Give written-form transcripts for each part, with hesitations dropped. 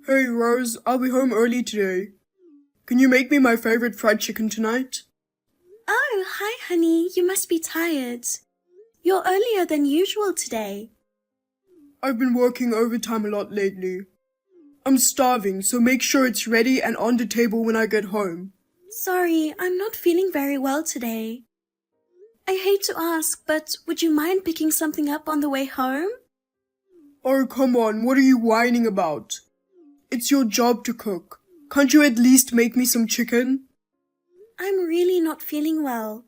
Hey Rose, I'll be home early today. Can you make me my favorite fried chicken tonight? Oh, hi, honey. You must be tired. You're earlier than usual today. I've been working overtime a lot lately. I'm starving, so make sure it's ready and on the table when I get home. Sorry, I'm not feeling very well today. I hate to ask, but would you mind picking something up on the way home? Oh, come on, what are you whining about? It's your job to cook. Can't you at least make me some chicken? I'm really not feeling well.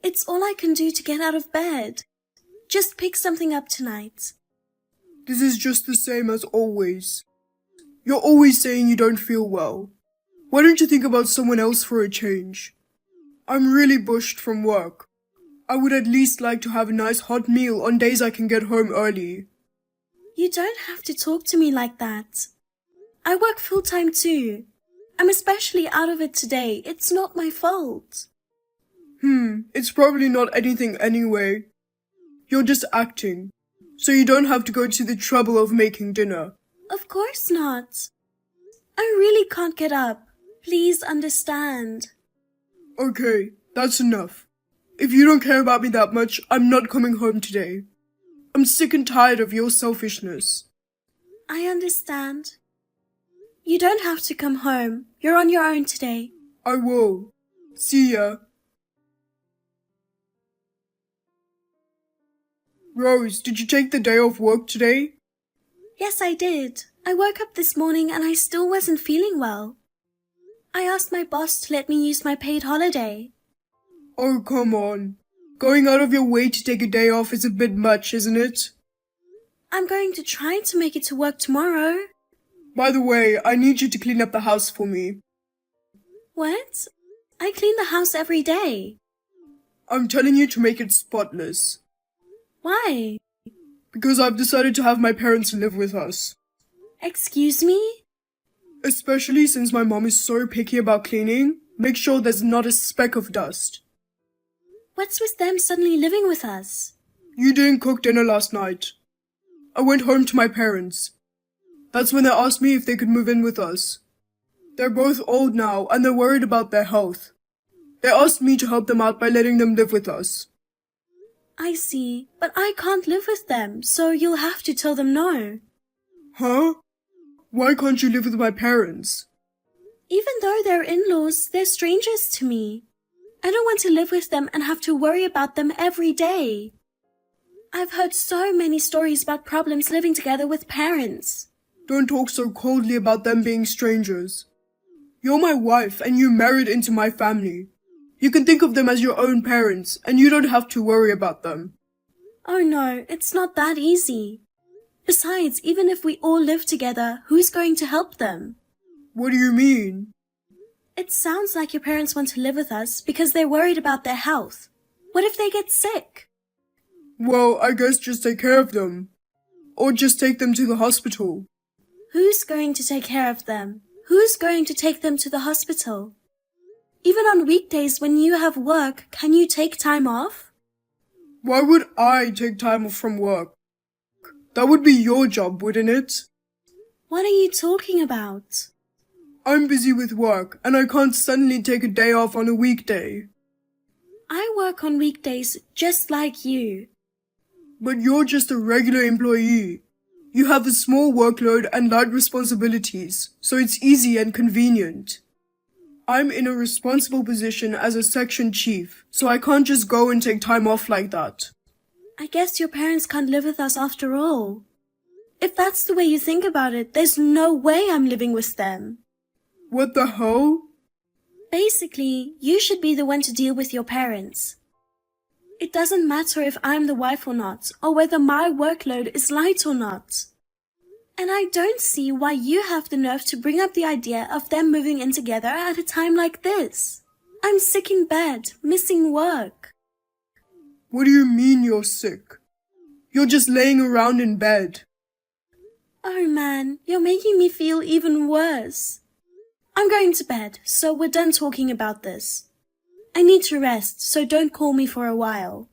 It's all I can do to get out of bed. Just pick something up tonight. This is just the same as always. You're always saying you don't feel well. Why don't you think about someone else for a change? I'm really bushed from work. I would at least like to have a nice hot meal on days I can get home early. You don't have to talk to me like that. I work full-time too. I'm especially out of it today. It's not my fault. It's probably not anything anyway. You're just acting, so you don't have to go to the trouble of making dinner. Of course not. I really can't get up. Please understand. Okay, that's enough. If you don't care about me that much, I'm not coming home today. I'm sick and tired of your selfishness. I understand. You don't have to come home. You're on your own today. I will. See ya. Rose, did you take the day off work today? Yes, I did. I woke up this morning and I still wasn't feeling well. I asked my boss to let me use my paid holiday. Oh, come on. Going out of your way to take a day off is a bit much, isn't it? I'm going to try to make it to work tomorrow. By the way, I need you to clean up the house for me. What? I clean the house every day. I'm telling you to make it spotless. Why? Because I've decided to have my parents live with us. Excuse me? Especially since my mom is so picky about cleaning, make sure there's not a speck of dust. What's with them suddenly living with us? You didn't cook dinner last night. I went home to my parents. That's when they asked me if they could move in with us. They're both old now and they're worried about their health. They asked me to help them out by letting them live with us. I see, but I can't live with them, so you'll have to tell them no. Huh? Why can't you live with my parents? Even though they're in-laws, they're strangers to me. I don't want to live with them and have to worry about them every day. I've heard so many stories about problems living together with parents. Don't talk so coldly about them being strangers. You're my wife and you married into my family. You can think of them as your own parents and you don't have to worry about them. Oh no, it's not that easy. Besides, even if we all live together, who's going to help them? What do you mean? It sounds like your parents want to live with us because they're worried about their health. What if they get sick? Well, I guess just take care of them. Or just take them to the hospital. Who's going to take care of them? Who's going to take them to the hospital? Even on weekdays when you have work, can you take time off? Why would I take time off from work? That would be your job, wouldn't it? What are you talking about? I'm busy with work and I can't suddenly take a day off on a weekday. I work on weekdays just like you. But you're just a regular employee. You have a small workload and light responsibilities, so it's easy and convenient. I'm in a responsible position as a section chief, so I can't just go and take time off like that. I guess your parents can't live with us after all. If that's the way you think about it, there's no way I'm living with them. What the hell? Basically, you should be the one to deal with your parents. It doesn't matter if I'm the wife or not, or whether my workload is light or not. And I don't see why you have the nerve to bring up the idea of them moving in together at a time like this. I'm sick in bed, missing work. What do you mean you're sick? You're just laying around in bed. Oh man, you're making me feel even worse. I'm going to bed, so we're done talking about this. I need to rest, so don't call me for a while.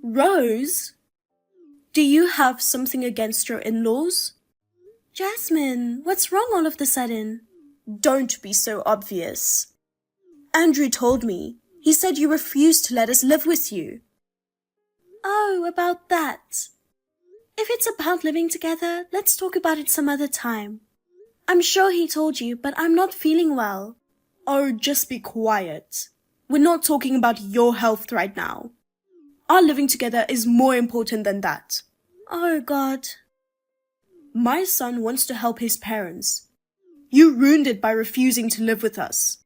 Rose? Do you have something against your in-laws? Jasmine, what's wrong all of a sudden? Don't be so obvious. Andrew told me. He said you refused to let us live with you. Oh, about that. If it's about living together, let's talk about it some other time. I'm sure he told you, but I'm not feeling well. Oh, just be quiet. We're not talking about your health right now. Our living together is more important than that. Oh, God. My son wants to help his parents. You ruined it by refusing to live with us.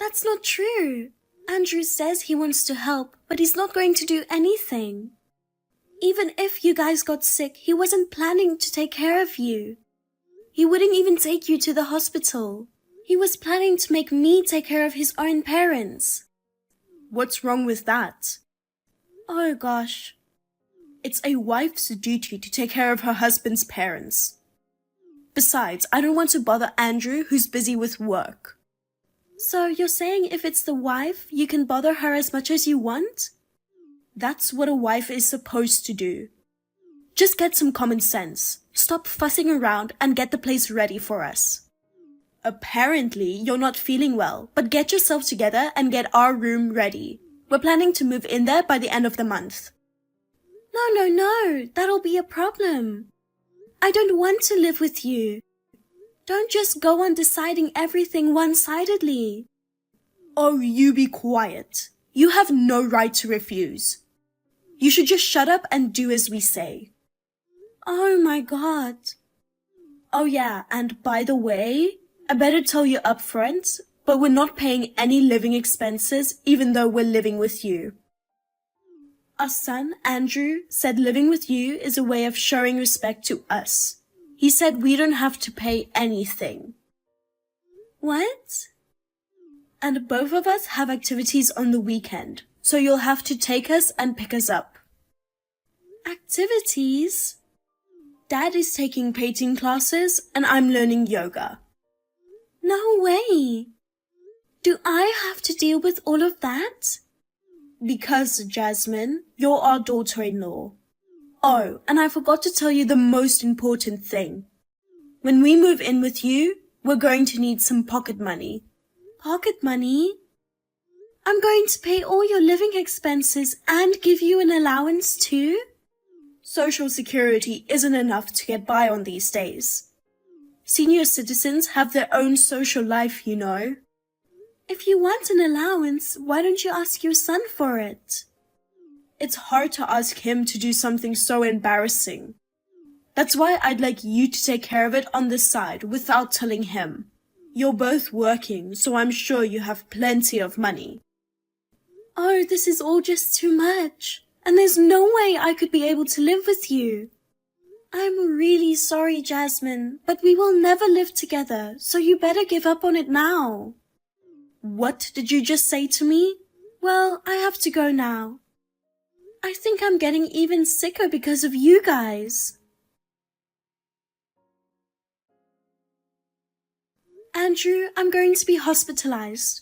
That's not true. Andrew says he wants to help, but he's not going to do anything. Even if you guys got sick, he wasn't planning to take care of you. He wouldn't even take you to the hospital. He was planning to make me take care of his own parents. What's wrong with that? Oh gosh. It's a wife's duty to take care of her husband's parents. Besides, I don't want to bother Andrew, who's busy with work. So you're saying if it's the wife, you can bother her as much as you want? That's what a wife is supposed to do. Just get some common sense. Stop fussing around and get the place ready for us. Apparently, you're not feeling well, but get yourself together and get our room ready. We're planning to move in there by the end of the month. No, that'll be a problem. I don't want to live with you. Don't just go on deciding everything one-sidedly. Oh, you be quiet. You have no right to refuse. You should just shut up and do as we say. Oh my God. Oh yeah, and by the way, I better tell you up front, but we're not paying any living expenses even though we're living with you. Our son, Andrew, said living with you is a way of showing respect to us. He said we don't have to pay anything. What? And both of us have activities on the weekend, so you'll have to take us and pick us up. Activities? Dad is taking painting classes and I'm learning yoga. No way! Do I have to deal with all of that? Because, Jasmine, you're our daughter-in-law. Oh, and I forgot to tell you the most important thing. When we move in with you, we're going to need some pocket money. Pocket money? I'm going to pay all your living expenses and give you an allowance too? Social Security isn't enough to get by on these days. Senior citizens have their own social life, you know. If you want an allowance, why don't you ask your son for it? It's hard to ask him to do something so embarrassing. That's why I'd like you to take care of it on the side without telling him. You're both working, so I'm sure you have plenty of money. Oh, this is all just too much. And there's no way I could be able to live with you. I'm really sorry, Jasmine, but we will never live together, so you better give up on it now. What did you just say to me? Well, I have to go now. I think I'm getting even sicker because of you guys. Andrew, I'm going to be hospitalized.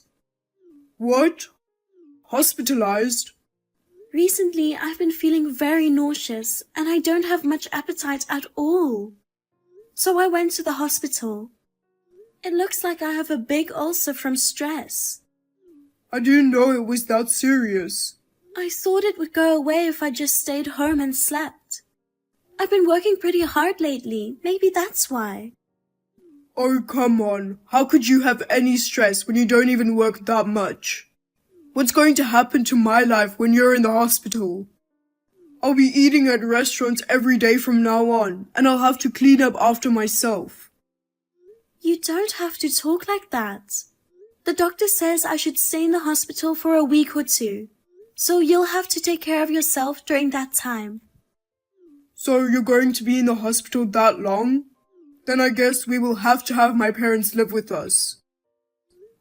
What? Hospitalized? Recently, I've been feeling very nauseous and I don't have much appetite at all. So I went to the hospital. It looks like I have a big ulcer from stress. I didn't know it was that serious. I thought it would go away if I just stayed home and slept. I've been working pretty hard lately. Maybe that's why. Oh, come on. How could you have any stress when you don't even work that much? What's going to happen to my life when you're in the hospital? I'll be eating at restaurants every day from now on, and I'll have to clean up after myself. You don't have to talk like that. The doctor says I should stay in the hospital for a week or two, so you'll have to take care of yourself during that time. So you're going to be in the hospital that long? Then I guess we will have to have my parents live with us.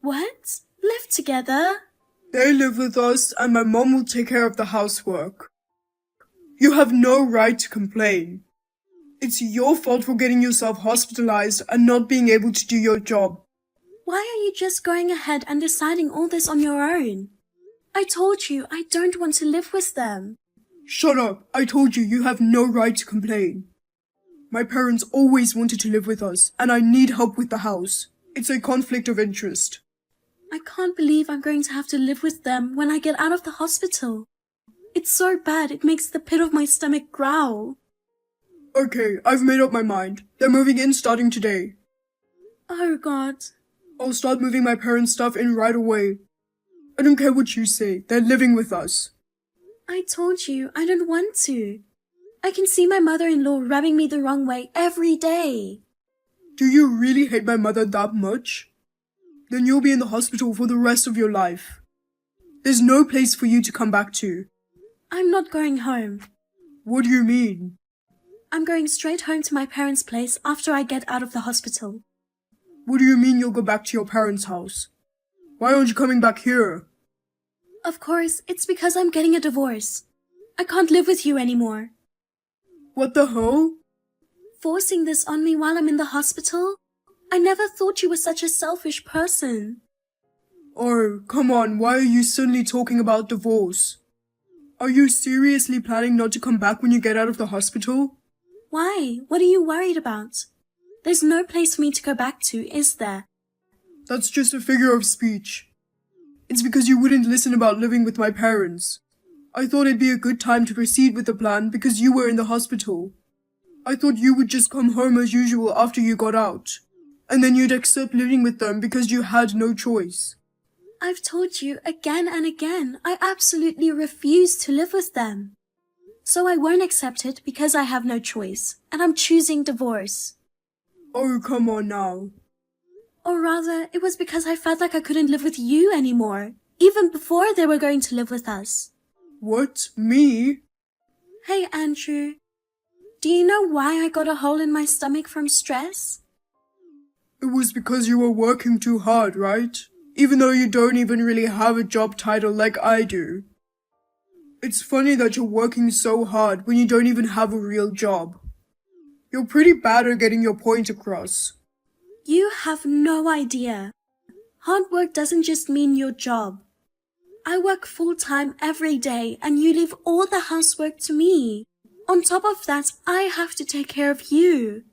What? Live together? They live with us and my mom will take care of the housework. You have no right to complain. It's your fault for getting yourself hospitalized and not being able to do your job. Why are you just going ahead and deciding all this on your own? I told you I don't want to live with them. Shut up! I told you you have no right to complain. My parents always wanted to live with us, and I need help with the house. It's a conflict of interest. I can't believe I'm going to have to live with them when I get out of the hospital. It's so bad it makes the pit of my stomach growl. Okay, I've made up my mind. They're moving in starting today. Oh God. I'll start moving my parents' stuff in right away. I don't care what you say, they're living with us. I told you I don't want to. I can see my mother-in-law rubbing me the wrong way every day. Do you really hate my mother that much? Then you'll be in the hospital for the rest of your life. There's no place for you to come back to. I'm not going home. What do you mean? I'm going straight home to my parents' place after I get out of the hospital. What do you mean you'll go back to your parents' house? Why aren't you coming back here? Of course, it's because I'm getting a divorce. I can't live with you anymore. What the hell? Forcing this on me while I'm in the hospital? I never thought you were such a selfish person. Oh, come on, why are you suddenly talking about divorce? Are you seriously planning not to come back when you get out of the hospital? Why? What are you worried about? There's no place for me to go back to, is there? That's just a figure of speech. It's because you wouldn't listen about living with my parents. I thought it'd be a good time to proceed with the plan because you were in the hospital. I thought you would just come home as usual after you got out. And then you'd accept living with them because you had no choice. I've told you again and again, I absolutely refuse to live with them. So I won't accept it because I have no choice, and I'm choosing divorce. Oh, come on now. Or rather, it was because I felt like I couldn't live with you anymore, even before they were going to live with us. What? Me? Hey, Andrew. Do you know why I got a hole in my stomach from stress? It was because you were working too hard, right? Even though you don't even really have a job title like I do. It's funny that you're working so hard when you don't even have a real job. You're pretty bad at getting your point across. You have no idea. Hard work doesn't just mean your job. I work full-time every day and you leave all the housework to me. On top of that, I have to take care of you.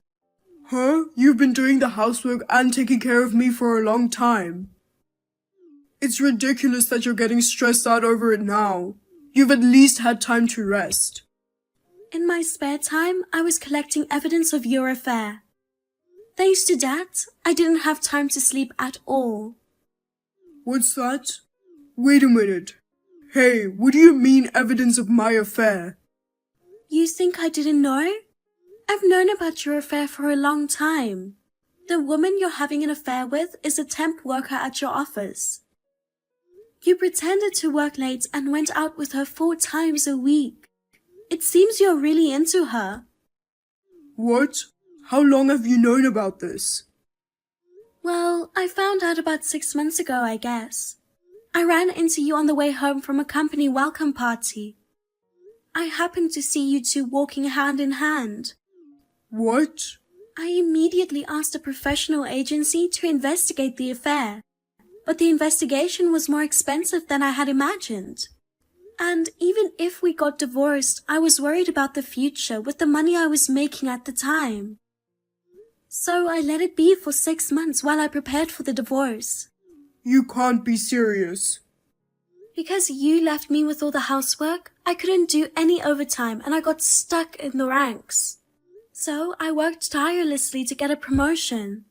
Huh? You've been doing the housework and taking care of me for a long time. It's ridiculous that you're getting stressed out over it now. You've at least had time to rest. In my spare time, I was collecting evidence of your affair. Thanks to that, I didn't have time to sleep at all. What's that? Wait a minute. Hey, what do you mean evidence of my affair? You think I didn't know? I've known about your affair for a long time. The woman you're having an affair with is a temp worker at your office. You pretended to work late and went out with her 4 times a week. It seems you're really into her. What? How long have you known about this? Well, I found out about 6 months ago, I guess. I ran into you on the way home from a company welcome party. I happened to see you two walking hand in hand. What? I immediately asked a professional agency to investigate the affair, but the investigation was more expensive than I had imagined. And even if we got divorced, I was worried about the future with the money I was making at the time. So I let it be for 6 months while I prepared for the divorce. You can't be serious. Because you left me with all the housework, I couldn't do any overtime and I got stuck in the ranks. So I worked tirelessly to get a promotion.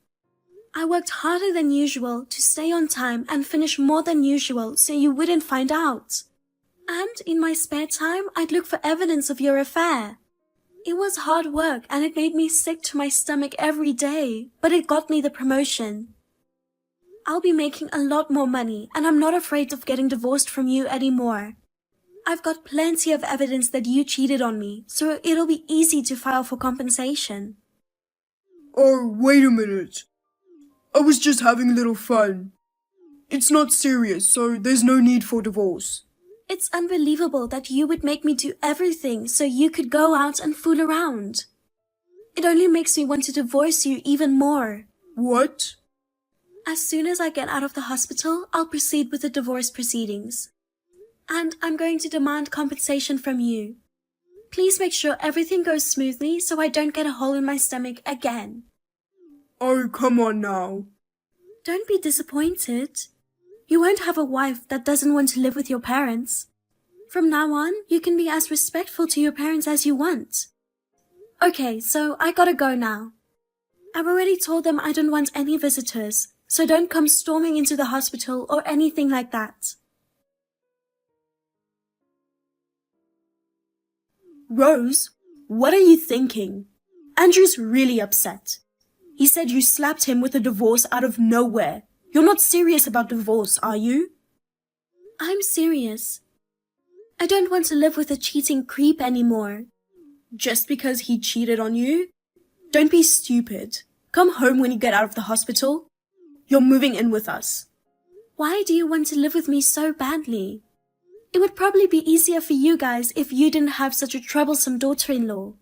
I worked harder than usual to stay on time and finish more than usual so you wouldn't find out. And in my spare time, I'd look for evidence of your affair. It was hard work and it made me sick to my stomach every day, but it got me the promotion. I'll be making a lot more money and I'm not afraid of getting divorced from you anymore. I've got plenty of evidence that you cheated on me, so it'll be easy to file for compensation. Oh, wait a minute. I was just having a little fun. It's not serious, so there's no need for divorce. It's unbelievable that you would make me do everything so you could go out and fool around. It only makes me want to divorce you even more. What? As soon as I get out of the hospital, I'll proceed with the divorce proceedings. And I'm going to demand compensation from you. Please make sure everything goes smoothly so I don't get a hole in my stomach again. Oh, come on now. Don't be disappointed. You won't have a wife that doesn't want to live with your parents. From now on, you can be as respectful to your parents as you want. Okay, so I gotta go now. I've already told them I don't want any visitors, so don't come storming into the hospital or anything like that. Rose, what are you thinking? Andrew's really upset. He said you slapped him with a divorce out of nowhere. You're not serious about divorce, are you? I'm serious. I don't want to live with a cheating creep anymore. Just because he cheated on you? Don't be stupid. Come home when you get out of the hospital. You're moving in with us. Why do you want to live with me so badly? It would probably be easier for you guys if you didn't have such a troublesome daughter-in-law.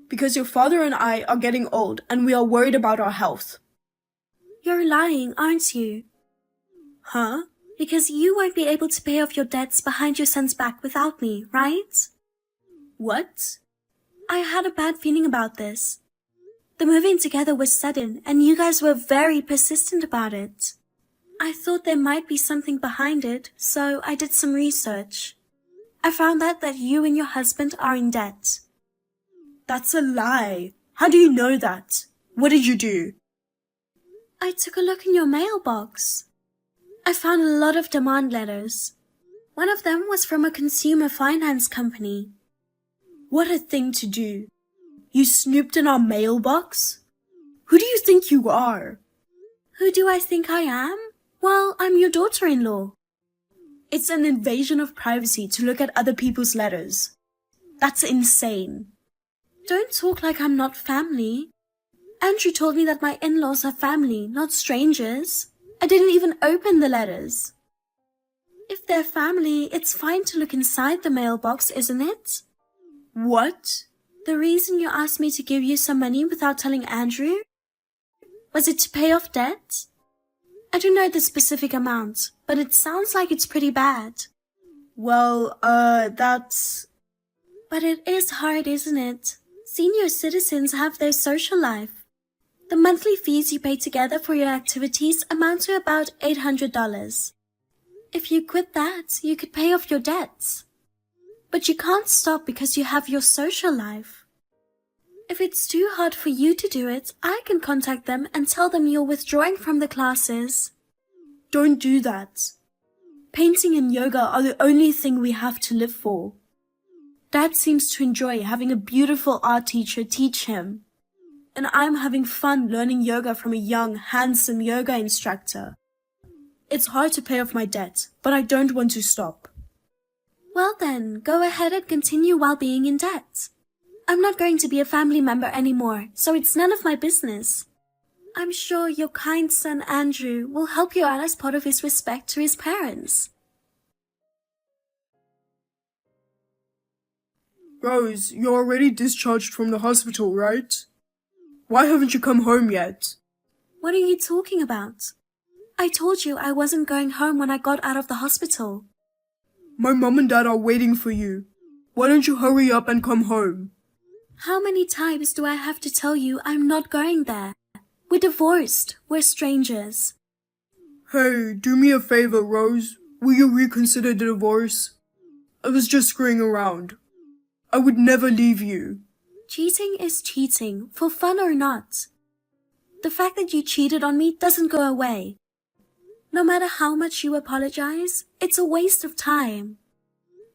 Because your father and I are getting old and we are worried about our health. You're lying, aren't you? Huh? Because you won't be able to pay off your debts behind your son's back without me, right? What? I had a bad feeling about this. The moving together was sudden and you guys were very persistent about it. I thought there might be something behind it, so I did some research. I found out that you and your husband are in debt. That's a lie. How do you know that? What did you do? I took a look in your mailbox. I found a lot of demand letters. One of them was from a consumer finance company. What a thing to do. You snooped in our mailbox? Who do you think you are? Who do I think I am? Well, I'm your daughter-in-law. It's an invasion of privacy to look at other people's letters. That's insane. Don't talk like I'm not family. Andrew told me that my in-laws are family, not strangers. I didn't even open the letters. If they're family, it's fine to look inside the mailbox, isn't it? What? The reason you asked me to give you some money without telling Andrew? Was it to pay off debt? I don't know the specific amount, but it sounds like it's pretty bad. Well, that's... But it is hard, isn't it? Senior citizens have their social life. The monthly fees you pay together for your activities amount to about $800. If you quit that, you could pay off your debts. But you can't stop because you have your social life. If it's too hard for you to do it, I can contact them and tell them you're withdrawing from the classes. Don't do that. Painting and yoga are the only thing we have to live for. Dad seems to enjoy having a beautiful art teacher teach him. And I'm having fun learning yoga from a young, handsome yoga instructor. It's hard to pay off my debt, but I don't want to stop. Well then, go ahead and continue while being in debt. I'm not going to be a family member anymore, so it's none of my business. I'm sure your kind son Andrew will help you out as part of his respect to his parents. Rose, you're already discharged from the hospital, right? Why haven't you come home yet? What are you talking about? I told you I wasn't going home when I got out of the hospital. My mom and dad are waiting for you. Why don't you hurry up and come home? How many times do I have to tell you I'm not going there? We're divorced. We're strangers. Hey, do me a favor, Rose. Will you reconsider the divorce? I was just screwing around. I would never leave you. Cheating is cheating, for fun or not. The fact that you cheated on me doesn't go away. No matter how much you apologize, it's a waste of time.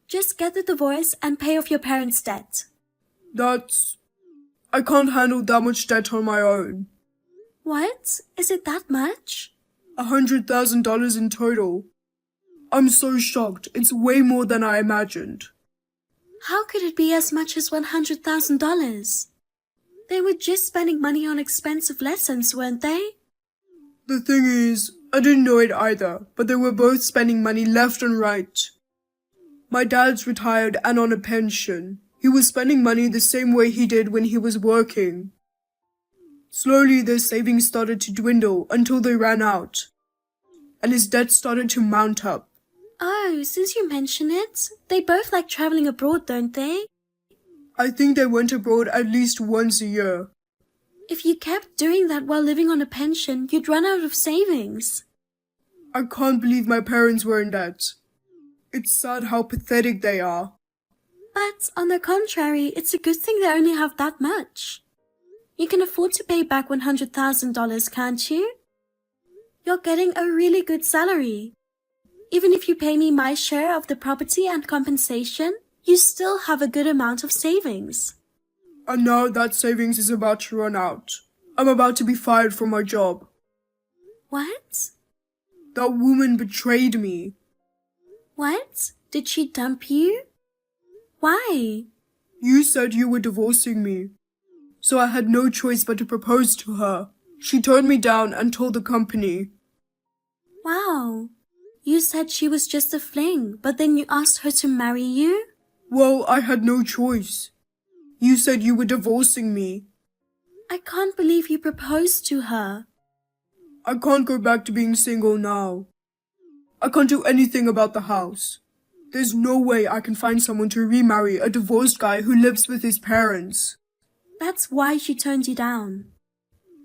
Just get the divorce and pay off your parents' debt. I can't handle that much debt on my own. What? Is it that much? $100,000 in total. I'm so shocked. It's way more than I imagined. How could it be as much as $100,000? They were just spending money on expensive lessons, weren't they? The thing is, I didn't know it either, but they were both spending money left and right. My dad's retired and on a pension. He was spending money the same way he did when he was working. Slowly, their savings started to dwindle until they ran out, and his debt started to mount up. Oh, since you mention it, they both like traveling abroad, don't they? I think they went abroad at least once a year. If you kept doing that while living on a pension, you'd run out of savings. I can't believe my parents were in debt. It's sad how pathetic they are. But, on the contrary, it's a good thing they only have that much. You can afford to pay back $100,000, can't you? You're getting a really good salary. Even if you pay me my share of the property and compensation, you still have a good amount of savings. And now that savings is about to run out. I'm about to be fired from my job. What? That woman betrayed me. What? Did she dump you? Why? You said you were divorcing me. So I had no choice but to propose to her. She turned me down and told the company. Wow. You said she was just a fling, but then you asked her to marry you? Well, I had no choice. You said you were divorcing me. I can't believe you proposed to her. I can't go back to being single now. I can't do anything about the house. There's no way I can find someone to remarry a divorced guy who lives with his parents. That's why she turned you down.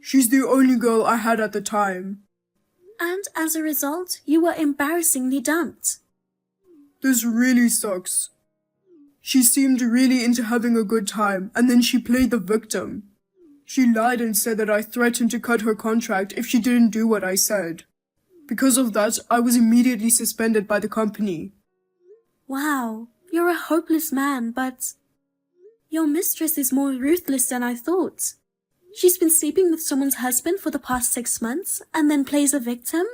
She's the only girl I had at the time. And as a result, you were embarrassingly dumped. This really sucks. She seemed really into having a good time, and then she played the victim. She lied and said that I threatened to cut her contract if she didn't do what I said. Because of that, I was immediately suspended by the company. Wow, you're a hopeless man, but your mistress is more ruthless than I thought. She's been sleeping with someone's husband for the past 6 months and then plays a victim?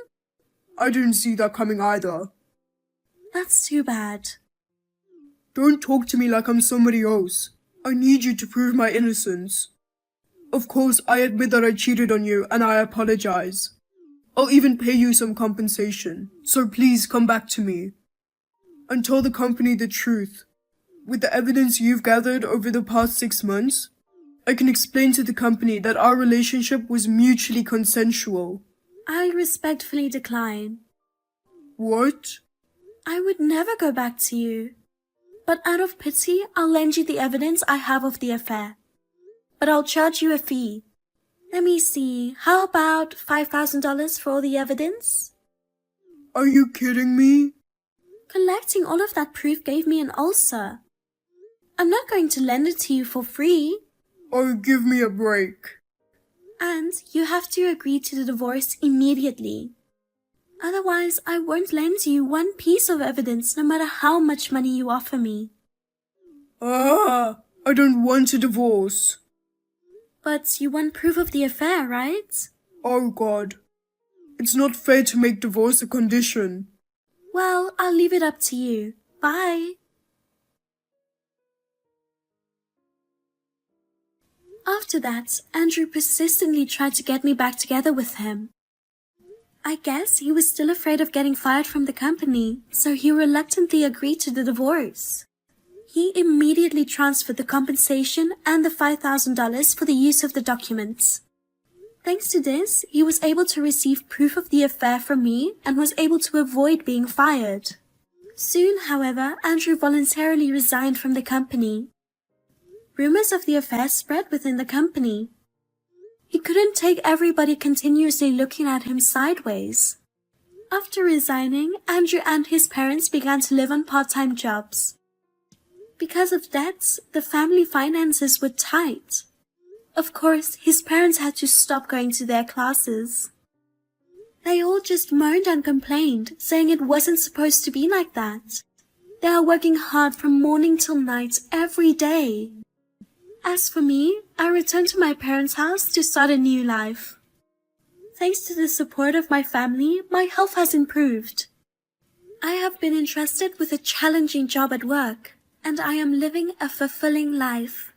I didn't see that coming either. That's too bad. Don't talk to me like I'm somebody else. I need you to prove my innocence. Of course, I admit that I cheated on you and I apologize. I'll even pay you some compensation, so please come back to me. And tell the company the truth. With the evidence you've gathered over the past 6 months, I can explain to the company that our relationship was mutually consensual. I respectfully decline. What? I would never go back to you. But out of pity, I'll lend you the evidence I have of the affair. But I'll charge you a fee. Let me see, how about $5,000 for all the evidence? Are you kidding me? Collecting all of that proof gave me an ulcer. I'm not going to lend it to you for free. Oh, give me a break. And you have to agree to the divorce immediately. Otherwise, I won't lend you one piece of evidence no matter how much money you offer me. I don't want a divorce. But you want proof of the affair, right? Oh God. It's not fair to make divorce a condition. Well, I'll leave it up to you. Bye. After that, Andrew persistently tried to get me back together with him. I guess he was still afraid of getting fired from the company, so he reluctantly agreed to the divorce. He immediately transferred the compensation and the $5,000 for the use of the documents. Thanks to this, he was able to receive proof of the affair from me and was able to avoid being fired. Soon, however, Andrew voluntarily resigned from the company. Rumors of the affair spread within the company. He couldn't take everybody continuously looking at him sideways. After resigning, Andrew and his parents began to live on part-time jobs. Because of debts, the family finances were tight. Of course, his parents had to stop going to their classes. They all just moaned and complained, saying it wasn't supposed to be like that. They are working hard from morning till night every day. As for me, I returned to my parents' house to start a new life. Thanks to the support of my family, my health has improved. I have been entrusted with a challenging job at work, and I am living a fulfilling life.